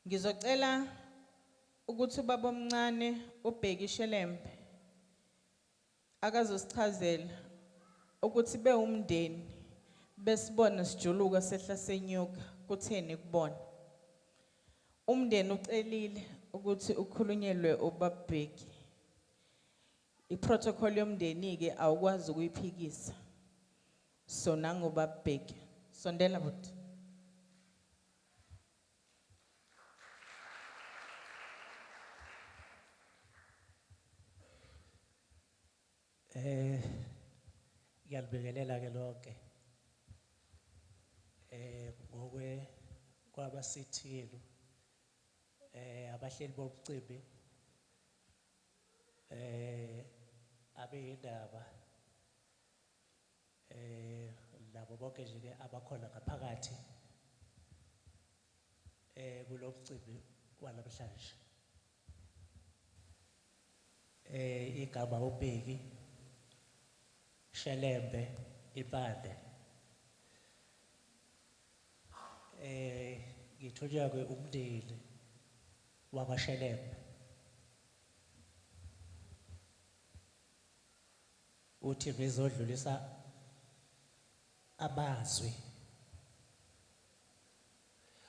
Ngizocela ukuthi ubaba omncane ubheke ishelembe akazosichazela ukuthi bewumndeni besibona sijuluka sehla senyuka kutheni kubona. Umndeni ucelile ukuthi ukhulunyelwe ubabheki. Iprotocol yomndeni ke awukwazi ukuyiphikisa. So nangobabheki. Sondela buti. Ngiyalibingelela ke lonke ngokwe kwabasithilo abahleli bomcimbi abeyindaba labo bonke nje ke abakhona ngaphakathi kulomcimbi wanamhlanje igama ubheki Shelembe Ipande ngithunywa ke umndeni wakwaShelembe uthi ngizodlulisa amazwi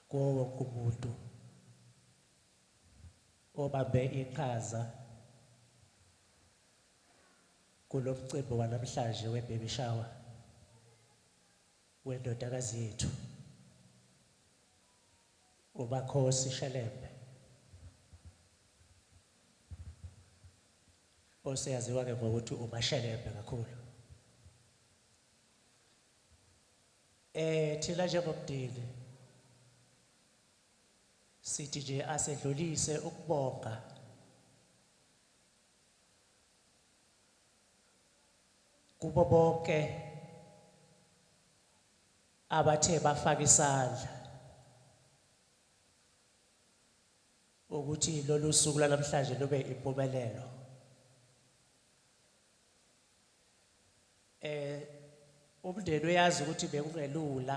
kuwo wonke umuntu obambe iqhaza kulomcimbi wanamhlanje webaby shower wendodakazi yethu Makhosi Shelembe oseyaziwa ke ngokuthi uMashelembe kakhulu. Thina njengomndeni sithi nje asedlulise ukubonga kubo bonke abathe bafaka isandla ukuthi lolu suku namhlanje lube impumelelo. Umndeni uyazi ukuthi bekungelula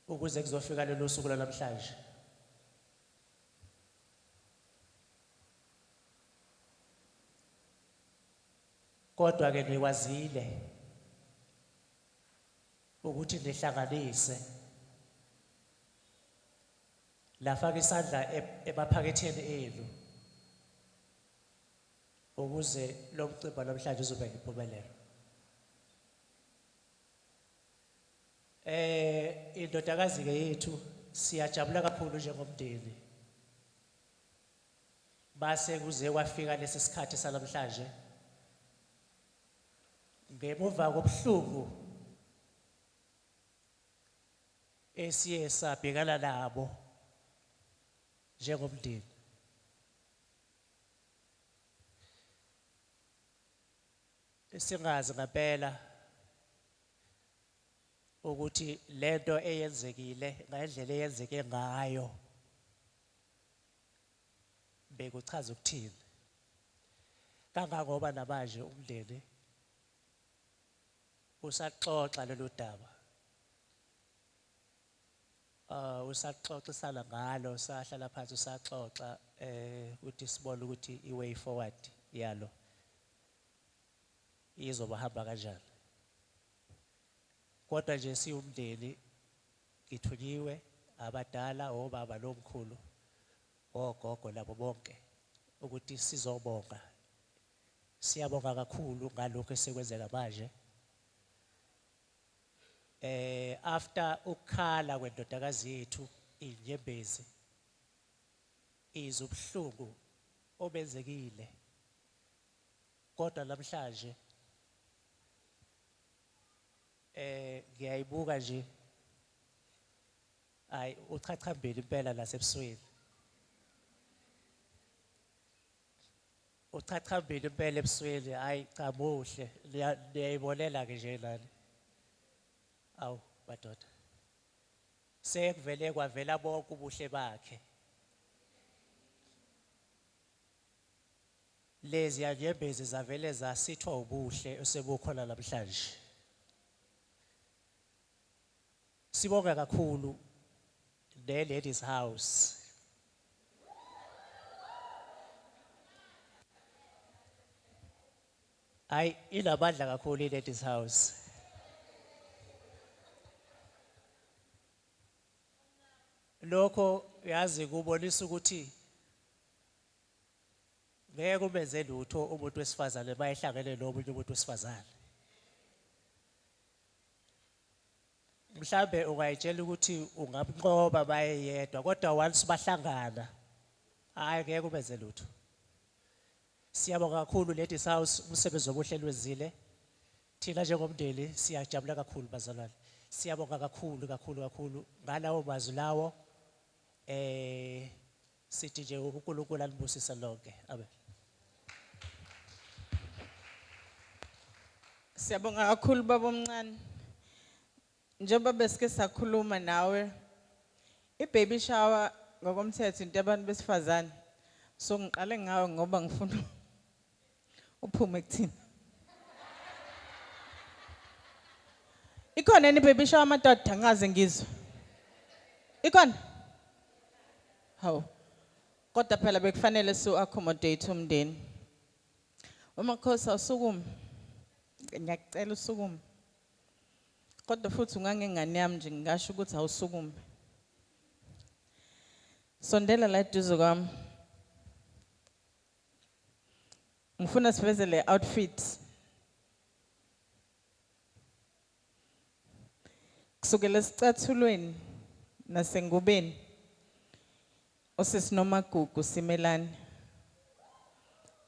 ukuze kuzofika lolu suku namhlanje. Kodwa ke nikwazile ukuthi nihlanganise lafaka isandla emaphaketheni enu ukuze lo mcimbi namhlanje uzobe impumelelo. Indodakazi ke yethu siyajabula kakhulu njengomndeni base kuze kwafika lesi sikhathi sanamhlanje ngemuva kobuhlungu esiye sabhekana nabo njengomndeni. Singazi ngempela ukuthi lento eyenzekile ngendlela eyenzeke ngayo bekuchaza ukuthini kangangoba namanje umndeni usaxoxa lolu daba usaxoxisana ngalo sahlala phansi usaxoxa ukuthi sibone ukuthi iway forward yalo izoba hamba kanjani. Kodwa nje siwumndeni ngithunyiwe abadala obaba nomkhulu ogogo labo bonke ukuthi sizobonga. Siyabonga kakhulu ngalokho esekwenzeka manje. After ukukhala kwendodakazi yethu inyembezi izubuhlungu obenzekile kodwa namhlanje ngiyayibuka nje ay uchachambele impela lasebusweni uchachambele impela ebusweni hayi cha muhle niyayibonela ke nje nani. Awu madoda sekuvele kwavela bonke ubuhle bakhe lezi yanyembezi zavele zasithwa ubuhle osebukhona namhlanje. Sibonga kakhulu the ladies house. Ay inamandla kakhulu I ladies house. Lokho yazi kubonisa ukuthi ngeke ubenze lutho umuntu wesifazane bayihlangene nomunye umuntu wesifazane. Mhlambe ungayitshela ukuthi ungamnqoba bayedwa kodwa once bahlangana hayi ngeke ubenze lutho. Siyabonga kakhulu ladies house umsebenzi omuhle lwezile. Thina njengomndeni siyajabula kakhulu bazalwane. Siyabonga kakhulu ngalawo mazwi lawo. Sithi nje uNkulunkulu alibusise lonke. Amen. Siyabonga kakhulu baba omncane. Njengoba besike sakhuluma nawe, baby shower ngokomthetho into abantu besifazane. So ngiqale ngawe ngoba ngifuna uphume kuthina. Ikhona ni baby shower amadoda angaze ngizwe. Ikhona? Hawu. Kodwa phela bekufanele so accommodate umndeni. Makhosi awusukume. Ngiyacela usukume. Kodwa futhi ungangengane yami nje ngisho ukuthi awusukume. Sondela la eduze kwami. Ngifuna siveze le outfit. Kusukela esicathulweni nasengubeni. Osesinomagugu simelane.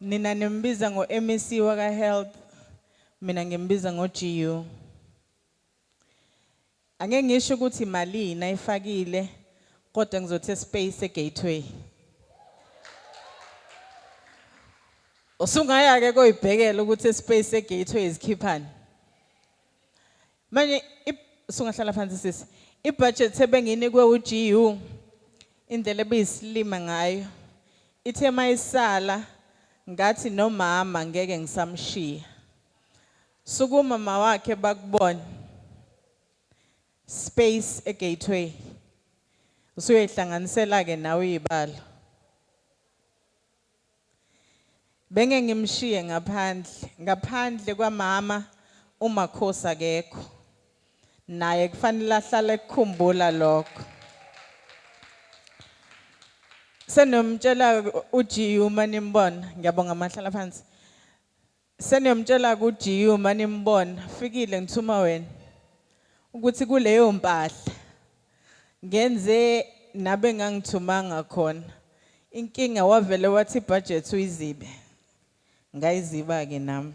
Nina nimbiza ngo-MEC waka health, mina ngimbiza ngo-GU. Angeke ngisho ukuthi imali nayifakile kodwa ngizothi space egateway. Usungaya ke koyibhekela ukuthi space egateway izikhiphani. Manje usungahlala phansi sisi. Ibudget ebenginikwe uGU indlela ebiyisilima ngayo. Ithe mayisala ngathi nomama ngeke ngisamshiya. Suku mama wakhe bakubona. Space egateway. Usuyihlanganisela ke nawe ibalo. Benge ngimshiye ngaphandle kwamama uMakhosi akekho. Naye kufanele ahlale ekukhumbula lokho. Senomtshela uGU manimbona, ngiyabonga amahlala phansi. Senomtshela kuGU manimbona, fikile ngithuma wena. Ukuthi kuleyo mpahla ngenze nabe ngangithumanga khona. Inkinga wavele wathi budget uyizibe. Ngayiziba ke nami.